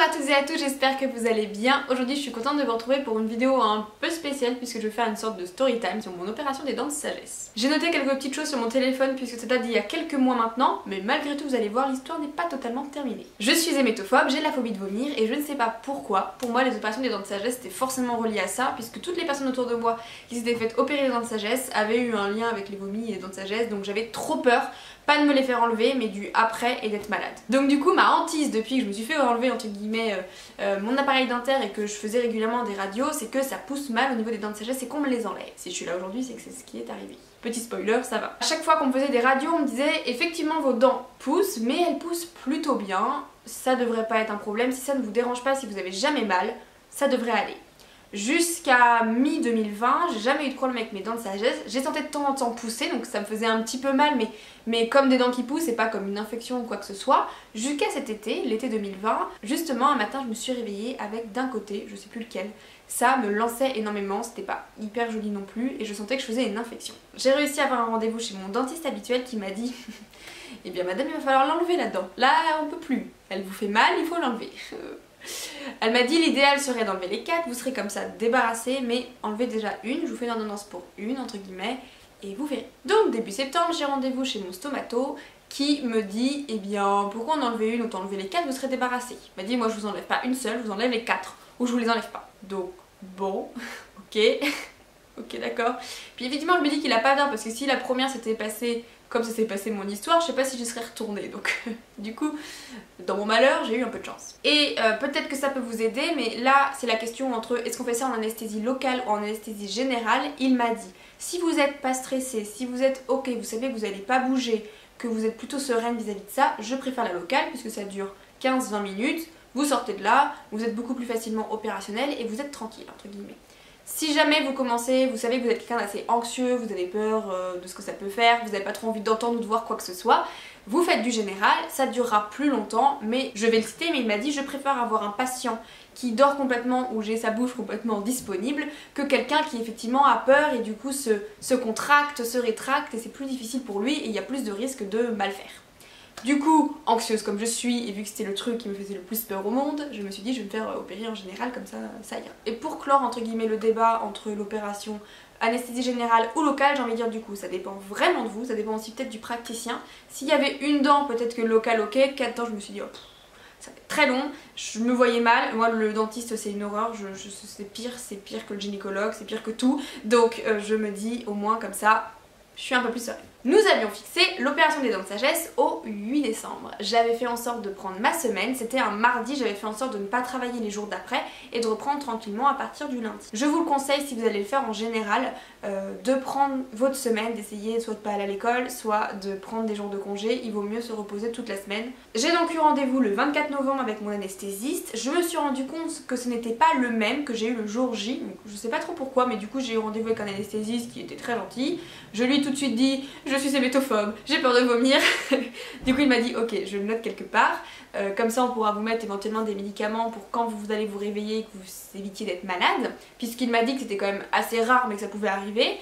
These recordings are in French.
à toutes et à tous, j'espère que vous allez bien. Aujourd'hui je suis contente de vous retrouver pour une vidéo un peu spéciale puisque je vais faire une sorte de story time sur mon opération des dents de sagesse. J'ai noté quelques petites choses sur mon téléphone puisque ça date d'il y a quelques mois maintenant, mais malgré tout vous allez voir, l'histoire n'est pas totalement terminée. Je suis hémétophobe, j'ai la phobie de vomir et je ne sais pas pourquoi. Pour moi les opérations des dents de sagesse étaient forcément reliées à ça puisque toutes les personnes autour de moi qui s'étaient faites opérer les dents de sagesse avaient eu un lien avec les vomis et les dents de sagesse, donc j'avais trop peur. Pas de me les faire enlever mais du après et d'être malade. Donc du coup ma hantise depuis que je me suis fait enlever entre guillemets mon appareil dentaire et que je faisais régulièrement des radios, c'est que ça pousse mal au niveau des dents de sagesse et qu'on me les enlève. Si je suis là aujourd'hui c'est que c'est ce qui est arrivé. Petit spoiler, ça va. À chaque fois qu'on me faisait des radios on me disait effectivement vos dents poussent mais elles poussent plutôt bien. Ça devrait pas être un problème, si ça ne vous dérange pas, si vous avez jamais mal, ça devrait aller. Jusqu'à mi-2020, j'ai jamais eu de problème avec mes dents de sagesse. J'ai tenté de temps en temps pousser, donc ça me faisait un petit peu mal, mais comme des dents qui poussent et pas comme une infection ou quoi que ce soit. Jusqu'à cet été, l'été 2020, justement un matin je me suis réveillée avec d'un côté, je sais plus lequel, ça me lançait énormément, c'était pas hyper joli non plus et je sentais que je faisais une infection. J'ai réussi à avoir un rendez-vous chez mon dentiste habituel qui m'a dit eh bien madame il va falloir l'enlever là-dedans, là on peut plus, elle vous fait mal, il faut l'enlever. Elle m'a dit l'idéal serait d'enlever les 4, vous serez comme ça débarrassé, mais enlevez déjà une, je vous fais une ordonnance pour une entre guillemets et vous verrez. Donc début septembre j'ai rendez-vous chez mon stomato qui me dit eh bien pourquoi en enlever une, autant enlever les 4, vous serez débarrassé. Il m'a dit moi je vous enlève pas une seule, je vous enlève les 4 ou je vous les enlève pas. Donc bon, ok, ok d'accord. Puis effectivement je me dis qu'il a pas tort parce que si la première s'était passée comme ça s'est passé mon histoire, je sais pas si je serais retournée, donc du coup, dans mon malheur, j'ai eu un peu de chance. Et peut-être que ça peut vous aider, mais là, c'est la question entre est-ce qu'on fait ça en anesthésie locale ou en anesthésie générale. Il m'a dit, si vous n'êtes pas stressé, si vous êtes ok, vous savez que vous n'allez pas bouger, que vous êtes plutôt sereine vis-à-vis de ça, je préfère la locale puisque ça dure 15-20 minutes, vous sortez de là, vous êtes beaucoup plus facilement opérationnel et vous êtes tranquille, entre guillemets. Si jamais vous commencez, vous savez que vous êtes quelqu'un d'assez anxieux, vous avez peur de ce que ça peut faire, vous n'avez pas trop envie d'entendre ou de voir quoi que ce soit, vous faites du général, ça durera plus longtemps, mais je vais le citer, mais il m'a dit je préfère avoir un patient qui dort complètement ou j'ai sa bouche complètement disponible que quelqu'un qui effectivement a peur et du coup se contracte, se rétracte et c'est plus difficile pour lui et il y a plus de risques de mal faire. Du coup, anxieuse comme je suis, et vu que c'était le truc qui me faisait le plus peur au monde, je me suis dit je vais me faire opérer en général, comme ça ira. Et pour clore entre guillemets le débat entre l'opération anesthésie générale ou locale, j'ai envie de dire du coup ça dépend vraiment de vous, ça dépend aussi peut-être du praticien. S'il y avait une dent, peut-être que locale ok, 4 dents je me suis dit oh, ça va être très long, je me voyais mal, moi le dentiste c'est une horreur, c'est pire que le gynécologue, c'est pire que tout, donc je me dis au moins comme ça, je suis un peu plus sereine. Nous avions fixé l'opération des dents de sagesse au 8 décembre. J'avais fait en sorte de prendre ma semaine, c'était un mardi, j'avais fait en sorte de ne pas travailler les jours d'après et de reprendre tranquillement à partir du lundi. Je vous le conseille si vous allez le faire en général, de prendre votre semaine, d'essayer soit de pas aller à l'école, soit de prendre des jours de congé, il vaut mieux se reposer toute la semaine. J'ai donc eu rendez-vous le 24 novembre avec mon anesthésiste, je me suis rendu compte que ce n'était pas le même que j'ai eu le jour J, donc je sais pas trop pourquoi mais du coup j'ai eu rendez-vous avec un anesthésiste qui était très gentil, je lui ai tout de suite dit je suis hémétophobe, j'ai peur de vomir. Du coup il m'a dit ok je le note quelque part, comme ça on pourra vous mettre éventuellement des médicaments pour quand vous allez vous réveiller et que vous évitiez d'être malade, puisqu'il m'a dit que c'était quand même assez rare mais que ça pouvait arriver.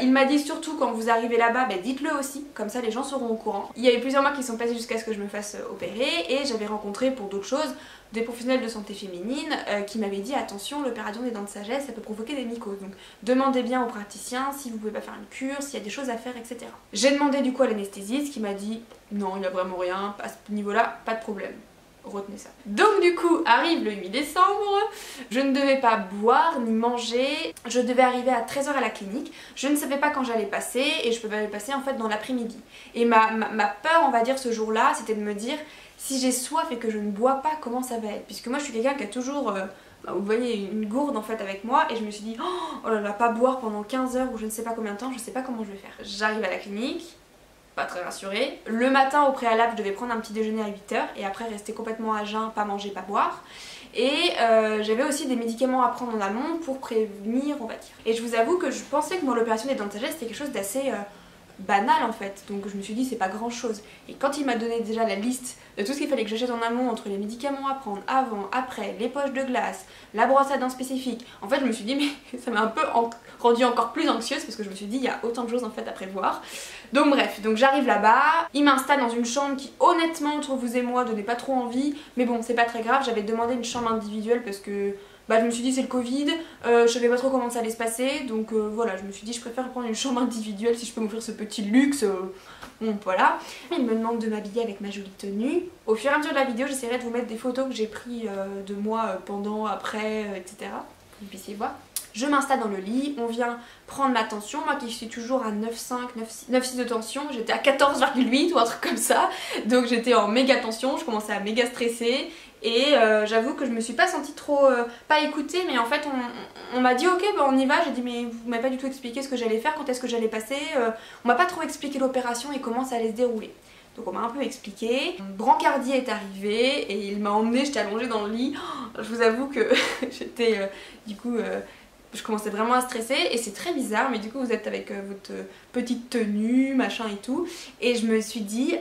Il m'a dit surtout quand vous arrivez là-bas, dites-le aussi, comme ça les gens seront au courant. Il y avait plusieurs mois qui sont passés jusqu'à ce que je me fasse opérer et j'avais rencontré pour d'autres choses des professionnels de santé féminine qui m'avaient dit attention l'opération des dents de sagesse ça peut provoquer des mycoses, donc demandez bien au praticien si vous pouvez pas faire une cure, s'il y a des choses à faire etc. J'ai demandé du coup à l'anesthésiste qui m'a dit non il n'y a vraiment rien, à ce niveau là pas de problème. Retenez ça. Donc du coup arrive le 8 décembre, je ne devais pas boire ni manger, je devais arriver à 13 h à la clinique, je ne savais pas quand j'allais passer et je pouvais passer en fait dans l'après-midi. Et ma peur on va dire ce jour-là c'était de me dire si j'ai soif et que je ne bois pas comment ça va être, puisque moi je suis quelqu'un qui a toujours vous voyez une gourde en fait avec moi et je me suis dit oh là là pas boire pendant 15 heures ou je ne sais pas combien de temps, je sais pas comment je vais faire. J'arrive à la clinique, pas très rassurée. Le matin au préalable je devais prendre un petit déjeuner à 8 h et après rester complètement à jeun, pas manger, pas boire. Et j'avais aussi des médicaments à prendre en amont pour prévenir on va dire. Et je vous avoue que je pensais que mon opération des dents de sagesse c'était quelque chose d'assez banal en fait, donc je me suis dit c'est pas grand chose. Et quand il m'a donné déjà la liste de tout ce qu'il fallait que j'achète en amont, entre les médicaments à prendre avant, après, les poches de glace, la brosse à dents spécifique, en fait je me suis dit mais ça m'a un peu rendue encore plus anxieuse parce que je me suis dit il y a autant de choses en fait à prévoir. Donc bref, donc j'arrive là-bas, il m'installe dans une chambre qui honnêtement entre vous et moi donnait pas trop envie, mais bon c'est pas très grave, j'avais demandé une chambre individuelle parce que je me suis dit c'est le Covid, je savais pas trop comment ça allait se passer, donc voilà, je me suis dit je préfère prendre une chambre individuelle si je peux m'offrir ce petit luxe, bon voilà. Il me demande de m'habiller avec ma jolie tenue. Au fur et à mesure de la vidéo j'essaierai de vous mettre des photos que j'ai prises de moi pendant, après, etc. Pour que vous puissiez voir. Je m'installe dans le lit, on vient prendre ma tension, moi qui suis toujours à 9,5, 9,6 de tension, j'étais à 14,8 ou un truc comme ça, donc j'étais en méga tension, je commençais à méga stresser et j'avoue que je me suis pas sentie trop, pas écoutée, mais en fait on m'a dit ok bah on y va, j'ai dit mais vous m'avez pas du tout expliqué ce que j'allais faire, quand est-ce que j'allais passer, on m'a pas trop expliqué l'opération et comment ça allait se dérouler. Donc on m'a un peu expliqué, mon brancardier est arrivé et il m'a emmenée, j'étais allongée dans le lit, je vous avoue que j'étais du coup... je commençais vraiment à stresser et c'est très bizarre, mais du coup vous êtes avec votre petite tenue, machin et tout, et je me suis dit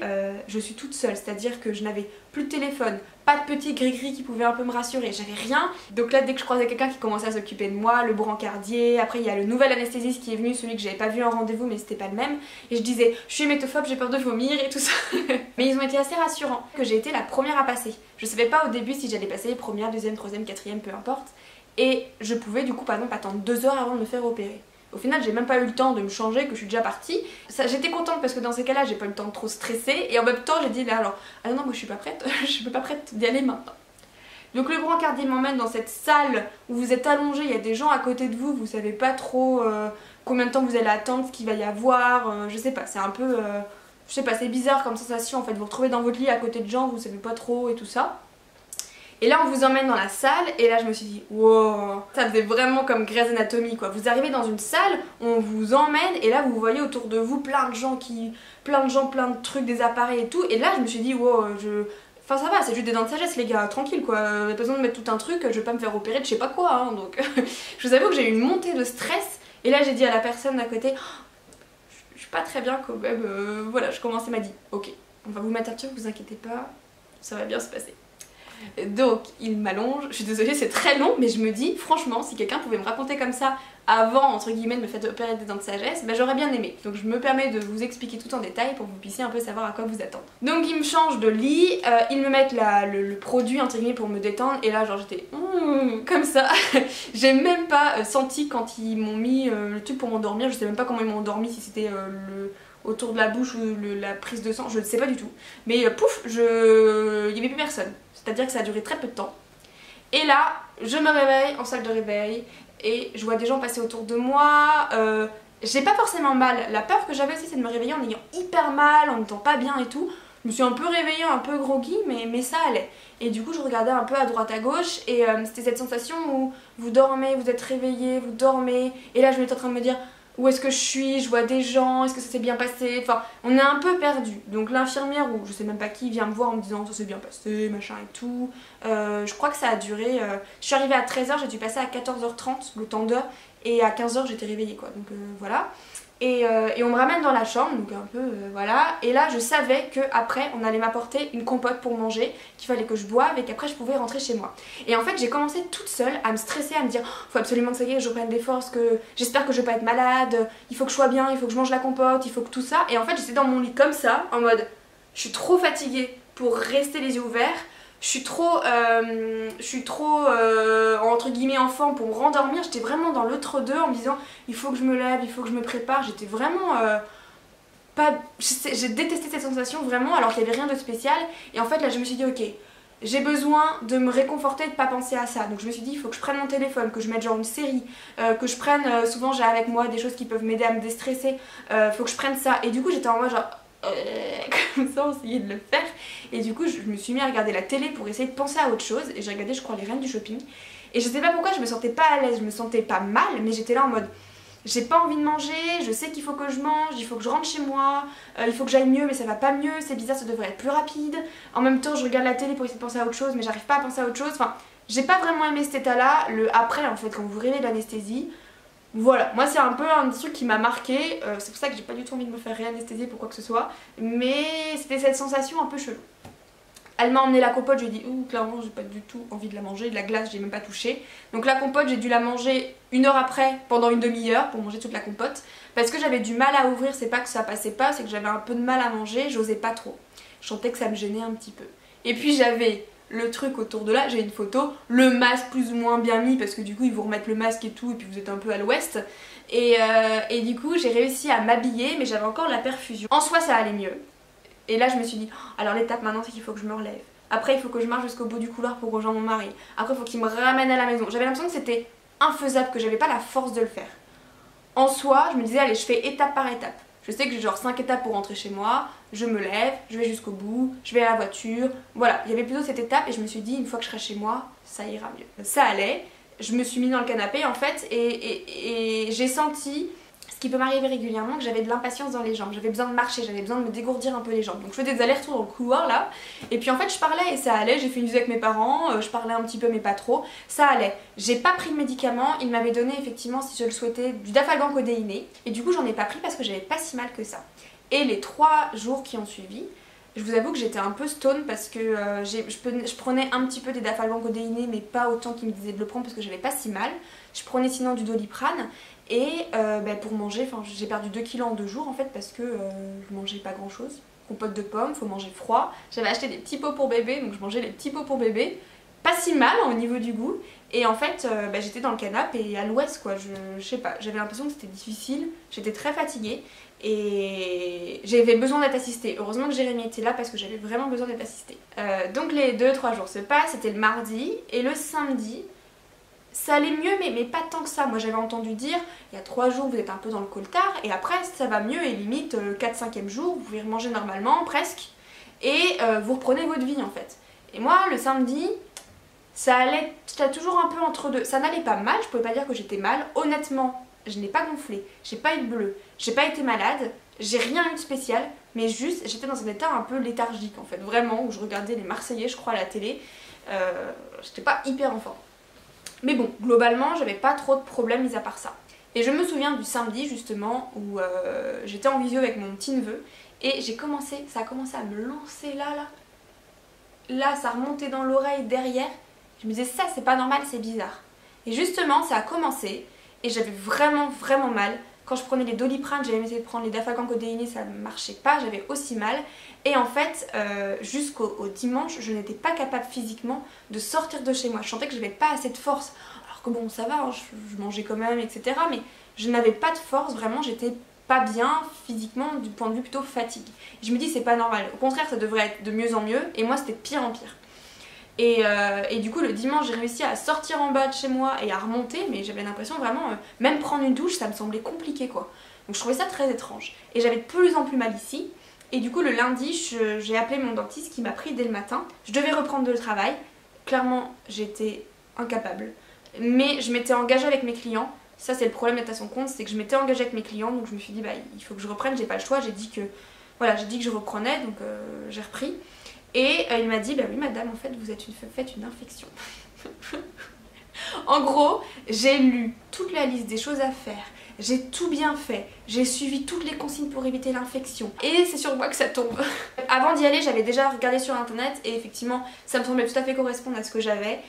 je suis toute seule, c'est-à-dire que je n'avais plus de téléphone, pas de petit gris-gris qui pouvait un peu me rassurer, j'avais rien. Donc là dès que je croisais quelqu'un qui commençait à s'occuper de moi, le brancardier, après il y a le nouvel anesthésiste qui est venu, celui que j'avais pas vu en rendez-vous mais c'était pas le même, et je disais je suis hémétophobe, j'ai peur de vomir et tout ça. Mais ils ont été assez rassurants, que j'ai été la première à passer. Je savais pas au début si j'allais passer première, deuxième, troisième, quatrième, peu importe. Et je pouvais du coup par exemple attendre 2 heures avant de me faire opérer. Au final j'ai même pas eu le temps de me changer, que je suis déjà partie. J'étais contente parce que dans ces cas là j'ai pas eu le temps de trop stresser. Et en même temps j'ai dit là alors, ah non moi je suis pas prête, je suis pas prête d'y aller maintenant. Donc le brancardier m'emmène dans cette salle où vous êtes allongé, il y a des gens à côté de vous, vous savez pas trop combien de temps vous allez attendre, ce qu'il va y avoir, je sais pas, c'est un peu, je sais pas, c'est bizarre comme sensation en fait, vous vous retrouvez dans votre lit à côté de gens, vous savez pas trop et tout ça. Et là on vous emmène dans la salle et là je me suis dit wow, ça faisait vraiment comme Grey's Anatomy quoi. Vous arrivez dans une salle, on vous emmène et là vous voyez autour de vous plein de gens, plein de trucs, des appareils et tout. Et là je me suis dit wow, enfin ça va, c'est juste des dents de sagesse les gars, tranquille quoi. Pas besoin de mettre tout un truc, je vais pas me faire opérer de je sais pas quoi hein. Donc je vous avoue que j'ai eu une montée de stress et là j'ai dit à la personne d'à côté oh, je suis pas très bien quand même, voilà, je commençais, m'a dit ok, on va vous mettre un truc, vous inquiétez pas, ça va bien se passer. Donc il m'allonge, je suis désolée c'est très long mais je me dis franchement si quelqu'un pouvait me raconter comme ça avant entre guillemets de me faire opérer des dents de sagesse, bah j'aurais bien aimé. Donc je me permets de vous expliquer tout en détail pour que vous puissiez un peu savoir à quoi vous attendre. Donc ils me changent de lit, ils me mettent le produit entre guillemets pour me détendre et là genre j'étais comme ça. J'ai même pas senti quand ils m'ont mis le truc pour m'endormir, je sais même pas comment ils m'ont endormi, si c'était autour de la bouche ou la prise de sang, je ne sais pas du tout. Mais pouf, il n'y avait plus personne. C'est-à-dire que ça a duré très peu de temps. Et là, je me réveille en salle de réveil et je vois des gens passer autour de moi. J'ai pas forcément mal. La peur que j'avais aussi c'est de me réveiller en ayant hyper mal, en n'étant pas bien et tout. Je me suis un peu réveillée, un peu groggy, mais ça allait. Et du coup je regardais un peu à droite à gauche et c'était cette sensation où vous dormez, vous êtes réveillé, vous dormez. Et là je m'étais en train de me dire où est-ce que je suis, je vois des gens, est-ce que ça s'est bien passé, enfin on est un peu perdu. Donc l'infirmière ou je sais même pas qui vient me voir en me disant ça s'est bien passé, machin et tout. Je crois que ça a duré, je suis arrivée à 13h, j'ai dû passer à 14h30 le temps d'heure et à 15h j'étais réveillée quoi, donc voilà. Et on me ramène dans la chambre, donc un peu voilà, et là je savais qu'après on allait m'apporter une compote pour manger, qu'il fallait que je boive et qu'après je pouvais rentrer chez moi. Et en fait j'ai commencé toute seule à me stresser, à me dire oh, faut absolument que ça y est, je reprenne des forces, que j'espère que je vais pas être malade, il faut que je sois bien, il faut que je mange la compote, il faut que tout ça. Et en fait j'étais dans mon lit comme ça, en mode je suis trop fatiguée pour rester les yeux ouverts. Je suis trop entre guillemets enfant pour me rendormir, j'étais vraiment dans l'entre-deux en me disant il faut que je me lève, il faut que je me prépare, j'étais vraiment pas... J'ai détesté cette sensation vraiment alors qu'il n'y avait rien de spécial et en fait là je me suis dit ok, j'ai besoin de me réconforter, de pas penser à ça. Donc je me suis dit il faut que je prenne mon téléphone, que je mette genre une série, que je prenne, souvent j'ai avec moi des choses qui peuvent m'aider à me déstresser, faut que je prenne ça et du coup j'étais en mode genre... comme ça on essayait de le faire et du coup je me suis mis à regarder la télé pour essayer de penser à autre chose et j'ai regardé je crois les reines du shopping et je sais pas pourquoi je me sentais pas à l'aise, je me sentais pas mal mais j'étais là en mode j'ai pas envie de manger, je sais qu'il faut que je mange, il faut que je rentre chez moi, il faut que j'aille mieux mais ça va pas mieux, c'est bizarre, ça devrait être plus rapide. En même temps je regarde la télé pour essayer de penser à autre chose mais j'arrive pas à penser à autre chose, enfin j'ai pas vraiment aimé cet état là, le après en fait quand vous réveillez de l'anesthésie. Voilà, moi c'est un peu un truc qui m'a marqué, c'est pour ça que j'ai pas du tout envie de me faire réanesthésier pour quoi que ce soit, mais c'était cette sensation un peu chelou. Elle m'a emmené la compote, j'ai dit ouh clairement j'ai pas du tout envie de la manger, de la glace j'ai même pas touché. Donc la compote j'ai dû la manger 1 heure après, pendant une demi-heure pour manger toute la compote. Parce que j'avais du mal à ouvrir, c'est pas que ça passait pas, c'est que j'avais un peu de mal à manger, j'osais pas trop. Je sentais que ça me gênait un petit peu. Et puis j'avais le truc autour de là, j'ai une photo, le masque plus ou moins bien mis parce que du coup ils vous remettent le masque et tout et puis vous êtes un peu à l'ouest. Et du coup j'ai réussi à m'habiller mais j'avais encore la perfusion. En soi ça allait mieux. Et là je me suis dit, oh, alors l'étape maintenant c'est qu'il faut que je me relève. Après il faut que je marche jusqu'au bout du couloir pour rejoindre mon mari. Après il faut qu'il me ramène à la maison. J'avais l'impression que c'était infaisable, que j'avais pas la force de le faire. En soi je me disais allez je fais étape par étape. Je sais que j'ai genre 5 étapes pour rentrer chez moi, je me lève, je vais jusqu'au bout, je vais à la voiture. Voilà, il y avait plutôt cette étape et je me suis dit une fois que je serai chez moi, ça ira mieux. Ça allait, je me suis mise dans le canapé en fait et j'ai senti, ce qui peut m'arriver régulièrement, que j'avais de l'impatience dans les jambes. J'avais besoin de marcher, j'avais besoin de me dégourdir un peu les jambes. Donc je fais des allers-retours dans le couloir là. Et puis en fait je parlais et ça allait. J'ai fait une visite avec mes parents, je parlais un petit peu mais pas trop. Ça allait. J'ai pas pris de médicaments. Ils m'avaient donné effectivement, si je le souhaitais, du dafalgan codéiné. Et du coup j'en ai pas pris parce que j'avais pas si mal que ça. Et les 3 jours qui ont suivi, je vous avoue que j'étais un peu stone parce que je prenais un petit peu des dafalgan codéiné mais pas autant qu'ils me disaient de le prendre parce que j'avais pas si mal. Je prenais sinon du doliprane. Et pour manger, j'ai perdu 2 kilos en 2 jours en fait parce que je mangeais pas grand chose. Compote de pommes, faut manger froid. J'avais acheté des petits pots pour bébé, donc je mangeais les petits pots pour bébé. Pas si mal au niveau du goût. Et en fait j'étais dans le canapé et à l'ouest quoi, je sais pas, j'avais l'impression que c'était difficile. J'étais très fatiguée et j'avais besoin d'être assistée. Heureusement que Jérémy était là parce que j'avais vraiment besoin d'être assistée. Donc les 2-3 jours se passent, c'était le mardi et le samedi. Ça allait mieux mais pas tant que ça. Moi j'avais entendu dire il y a 3 jours vous êtes un peu dans le coltard et après ça va mieux et limite 4-5e jour vous pouvez manger normalement presque et vous reprenez votre vie en fait. Et moi le samedi ça allait, j'étais toujours un peu entre deux. Ça n'allait pas mal, je pouvais pas dire que j'étais mal. Honnêtement je n'ai pas gonflé, j'ai pas eu de bleu, j'ai pas été malade, j'ai rien eu de spécial mais juste j'étais dans un état un peu léthargique en fait. Vraiment où je regardais les Marseillais je crois à la télé, j'étais pas hyper en forme. Mais bon, globalement, j'avais pas trop de problèmes mis à part ça. Et je me souviens du samedi justement où j'étais en visio avec mon petit neveu et ça a commencé à me lancer là. Là, ça remontait dans l'oreille derrière. Je me disais ça c'est pas normal, c'est bizarre. Et justement, ça a commencé et j'avais vraiment mal. Quand je prenais les doliprane, j'avais essayé de prendre les dafalgan codéiné, ça ne marchait pas, j'avais aussi mal. Et en fait, jusqu'au dimanche, je n'étais pas capable physiquement de sortir de chez moi. Je sentais que je n'avais pas assez de force. Alors que bon, ça va, hein, je mangeais quand même, etc. Mais je n'avais pas de force, vraiment, j'étais pas bien physiquement du point de vue plutôt fatigue. Et je me dis, c'est pas normal. Au contraire, ça devrait être de mieux en mieux. Et moi, c'était de pire en pire. Et du coup le dimanche j'ai réussi à sortir en bas de chez moi et à remonter mais j'avais l'impression vraiment, même prendre une douche ça me semblait compliqué quoi. Donc je trouvais ça très étrange. Et j'avais de plus en plus mal ici. Et du coup le lundi j'ai appelé mon dentiste qui m'a pris dès le matin. Je devais reprendre le travail. Clairement j'étais incapable. Mais je m'étais engagée avec mes clients. Ça c'est le problème d'être à son compte, c'est que je m'étais engagée avec mes clients. Donc je me suis dit bah il faut que je reprenne, j'ai pas le choix. J'ai dit que je reprenais donc j'ai repris. Et il m'a dit bah oui madame en fait vous faites une infection. En gros j'ai lu toute la liste des choses à faire, j'ai tout bien fait, j'ai suivi toutes les consignes pour éviter l'infection et c'est sur moi que ça tombe. Avant d'y aller j'avais déjà regardé sur internet et effectivement ça me semblait tout à fait correspondre à ce que j'avais.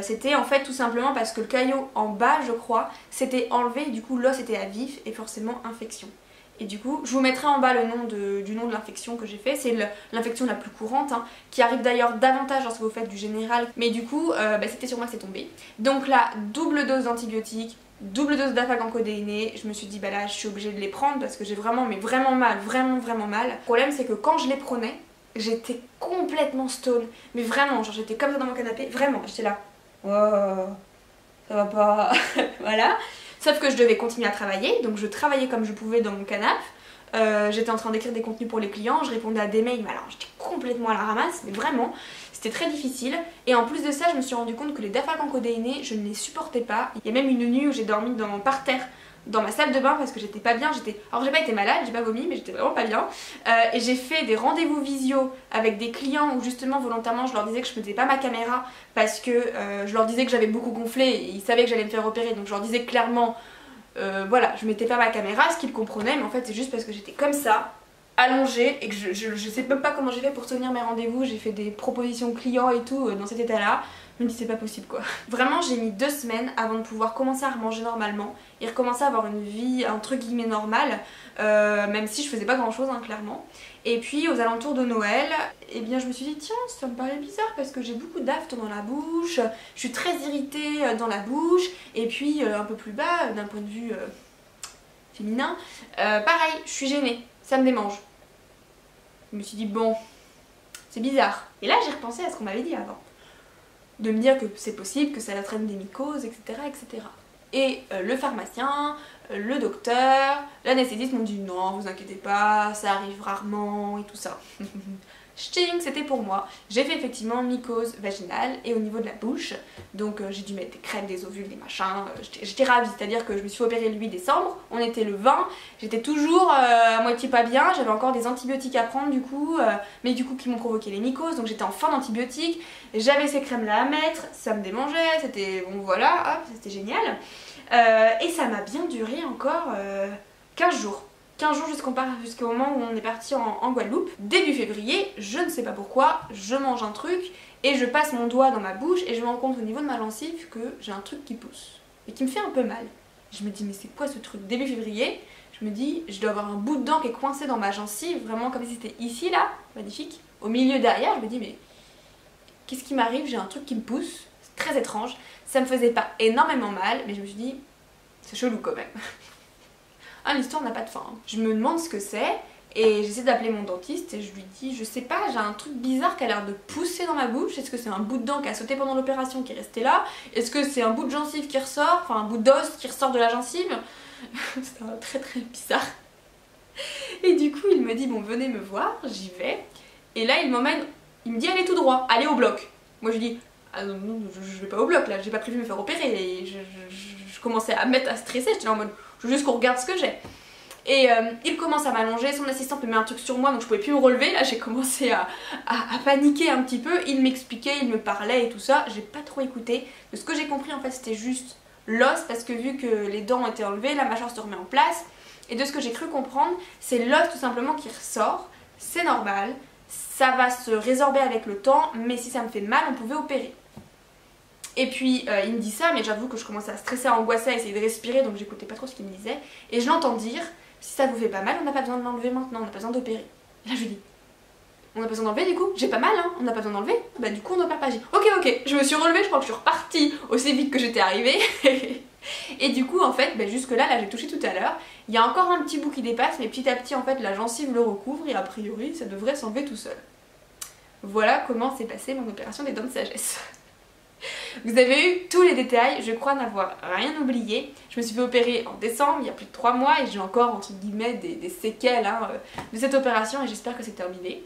C'était en fait tout simplement parce que le caillot en bas je crois s'était enlevé et du coup l'os était à vif et forcément infection. Et du coup, je vous mettrai en bas le nom du nom de l'infection que j'ai fait. C'est l'infection la plus courante, hein, qui arrive d'ailleurs davantage lorsque vous faites du général. Mais du coup, c'était sur moi que c'est tombé. Donc là, double dose d'antibiotiques, double dose dafalgan codéiné. Je me suis dit, bah là, je suis obligée de les prendre parce que j'ai vraiment, mais vraiment mal, vraiment mal. Le problème, c'est que quand je les prenais, j'étais complètement stone. Mais vraiment, genre j'étais comme ça dans mon canapé. Vraiment, j'étais là. Oh, ça va pas. Voilà. Sauf que je devais continuer à travailler, donc je travaillais comme je pouvais dans mon canapé. J'étais en train d'écrire des contenus pour les clients, je répondais à des mails, mais alors j'étais complètement à la ramasse, mais vraiment, c'était très difficile. Et en plus de ça, je me suis rendu compte que les dafalgan codéiné, je ne les supportais pas. Il y a même une nuit où j'ai dormi par terre dans ma salle de bain parce que j'étais pas bien. Alors j'ai pas été malade, j'ai pas vomi, mais j'étais vraiment pas bien. Et j'ai fait des rendez-vous visio avec des clients où justement volontairement je leur disais que je faisais pas ma caméra parce que je leur disais que j'avais beaucoup gonflé et ils savaient que j'allais me faire opérer. Donc je leur disais clairement voilà, je mettais pas ma caméra, ce qu'il comprenait, mais en fait c'est juste parce que j'étais comme ça, allongée, et que je sais même pas comment j'ai fait pour tenir mes rendez-vous. J'ai fait des propositions clients et tout dans cet état là. Je me dis c'est pas possible quoi. Vraiment j'ai mis 2 semaines avant de pouvoir commencer à remanger normalement et recommencer à avoir une vie entre guillemets normale, même si je faisais pas grand chose hein, clairement. Et puis aux alentours de Noël, eh bien je me suis dit tiens ça me paraît bizarre parce que j'ai beaucoup d'aftes dans la bouche, je suis très irritée dans la bouche, et puis un peu plus bas d'un point de vue féminin, pareil je suis gênée, ça me démange. Je me suis dit bon c'est bizarre. Et là j'ai repensé à ce qu'on m'avait dit avant. De me dire que c'est possible, que ça entraîne des mycoses, etc. etc. Et le pharmacien, le docteur, l'anesthésiste m'ont dit non, vous inquiétez pas, ça arrive rarement et tout ça. Ch'ting, c'était pour moi. J'ai fait effectivement mycose vaginale et au niveau de la bouche, donc j'ai dû mettre des crèmes, des ovules, des machins. J'étais ravie, c'est-à-dire que je me suis opérée le 8 décembre, on était le 20, j'étais toujours à moitié pas bien, j'avais encore des antibiotiques à prendre du coup, mais du coup qui m'ont provoqué les mycoses, donc j'étais en fin d'antibiotiques, j'avais ces crèmes là à mettre, ça me démangeait, c'était bon voilà, hop, c'était génial. Et ça m'a bien duré encore 15 jours. 15 jours jusqu'au moment où on est parti en Guadeloupe. Début février, je ne sais pas pourquoi, je mange un truc et je passe mon doigt dans ma bouche et je me rends compte au niveau de ma gencive que j'ai un truc qui pousse et qui me fait un peu mal. Je me dis mais c'est quoi ce truc? Début février, je me dis je dois avoir un bout de dent qui est coincé dans ma gencive, vraiment comme si c'était ici là, magnifique. Au milieu derrière, je me dis mais qu'est-ce qui m'arrive? J'ai un truc qui me pousse, c'est très étrange. Ça me faisait pas énormément mal, mais je me suis dit c'est chelou quand même. Ah, l'histoire n'a pas de fin. Hein. Je me demande ce que c'est et j'essaie d'appeler mon dentiste et je lui dis je sais pas, j'ai un truc bizarre qui a l'air de pousser dans ma bouche. Est-ce que c'est un bout de dent qui a sauté pendant l'opération qui est resté là? Est-ce que c'est un bout de gencive qui ressort? Enfin un bout d'os qui ressort de la gencive? C'est très très bizarre. Et du coup il me dit bon venez me voir, j'y vais. Et là il m'emmène, il me dit allez tout droit, allez au bloc. Moi je dis ah non, non je vais pas au bloc là, j'ai pas prévu de me faire opérer. Et je commençais à me mettre à stresser, j'étais là en mode je veux juste qu'on regarde ce que j'ai. Et il commence à m'allonger, son assistante me met un truc sur moi donc je pouvais plus me relever. Là j'ai commencé à paniquer un petit peu. Il m'expliquait, il me parlait et tout ça. J'ai pas trop écouté. De ce que j'ai compris en fait c'était juste l'os parce que vu que les dents ont été enlevées, la mâchoire se remet en place. Et de ce que j'ai cru comprendre, c'est l'os tout simplement qui ressort. C'est normal, ça va se résorber avec le temps, mais si ça me fait mal on pouvait opérer. Et puis il me dit ça, mais j'avoue que je commençais à stresser, à angoisser, à essayer de respirer, donc j'écoutais pas trop ce qu'il me disait. Et je l'entends dire, si ça vous fait pas mal, on n'a pas besoin de l'enlever maintenant, on n'a pas besoin d'opérer. Là je lui dis, on n'a pas besoin d'enlever du coup? J'ai pas mal hein, on n'a pas besoin d'enlever? Bah du coup on n'opère pas. J'ai dit, ok, je me suis relevée, je crois que je suis repartie aussi vite que j'étais arrivée. Et du coup en fait, bah, jusque là j'ai touché tout à l'heure, il y a encore un petit bout qui dépasse, mais petit à petit en fait la gencive le recouvre et a priori ça devrait s'enlever tout seul. Voilà comment s'est passée mon opération des dents de sagesse. Vous avez eu tous les détails, je crois n'avoir rien oublié. Je me suis fait opérer en décembre, il y a plus de 3 mois, et j'ai encore entre guillemets des séquelles hein, de cette opération et j'espère que c'est terminé.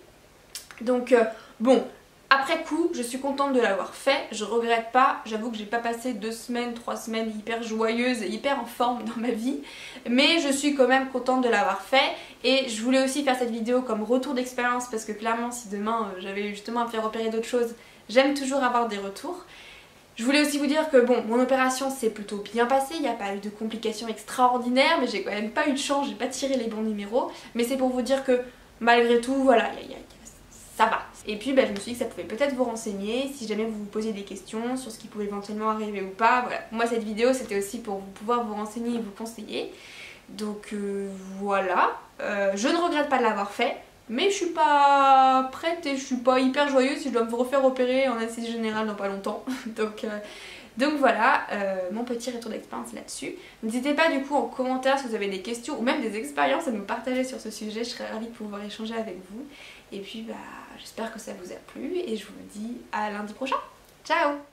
Donc bon, après coup, je suis contente de l'avoir fait, je regrette pas, j'avoue que j'ai pas passé 2 semaines, 3 semaines hyper joyeuses et hyper en forme dans ma vie, mais je suis quand même contente de l'avoir fait et je voulais aussi faire cette vidéo comme retour d'expérience parce que clairement si demain j'avais justement à me faire opérer d'autres choses, j'aime toujours avoir des retours. Je voulais aussi vous dire que bon, mon opération s'est plutôt bien passée, il n'y a pas eu de complications extraordinaires, mais j'ai quand même pas eu de chance, j'ai pas tiré les bons numéros, mais c'est pour vous dire que malgré tout, voilà, ça va. Et puis bah, je me suis dit que ça pouvait peut-être vous renseigner, si jamais vous vous posiez des questions sur ce qui pouvait éventuellement arriver ou pas, voilà. Moi cette vidéo c'était aussi pour pouvoir vous renseigner et vous conseiller, donc voilà. Je ne regrette pas de l'avoir fait. Mais je suis pas prête et je suis pas hyper joyeuse si je dois me refaire opérer en anesthésie générale dans pas longtemps. Donc voilà, mon petit retour d'expérience là-dessus. N'hésitez pas du coup en commentaire si vous avez des questions ou même des expériences à me partager sur ce sujet, je serais ravie de pouvoir échanger avec vous. Et puis bah j'espère que ça vous a plu et je vous dis à lundi prochain. Ciao!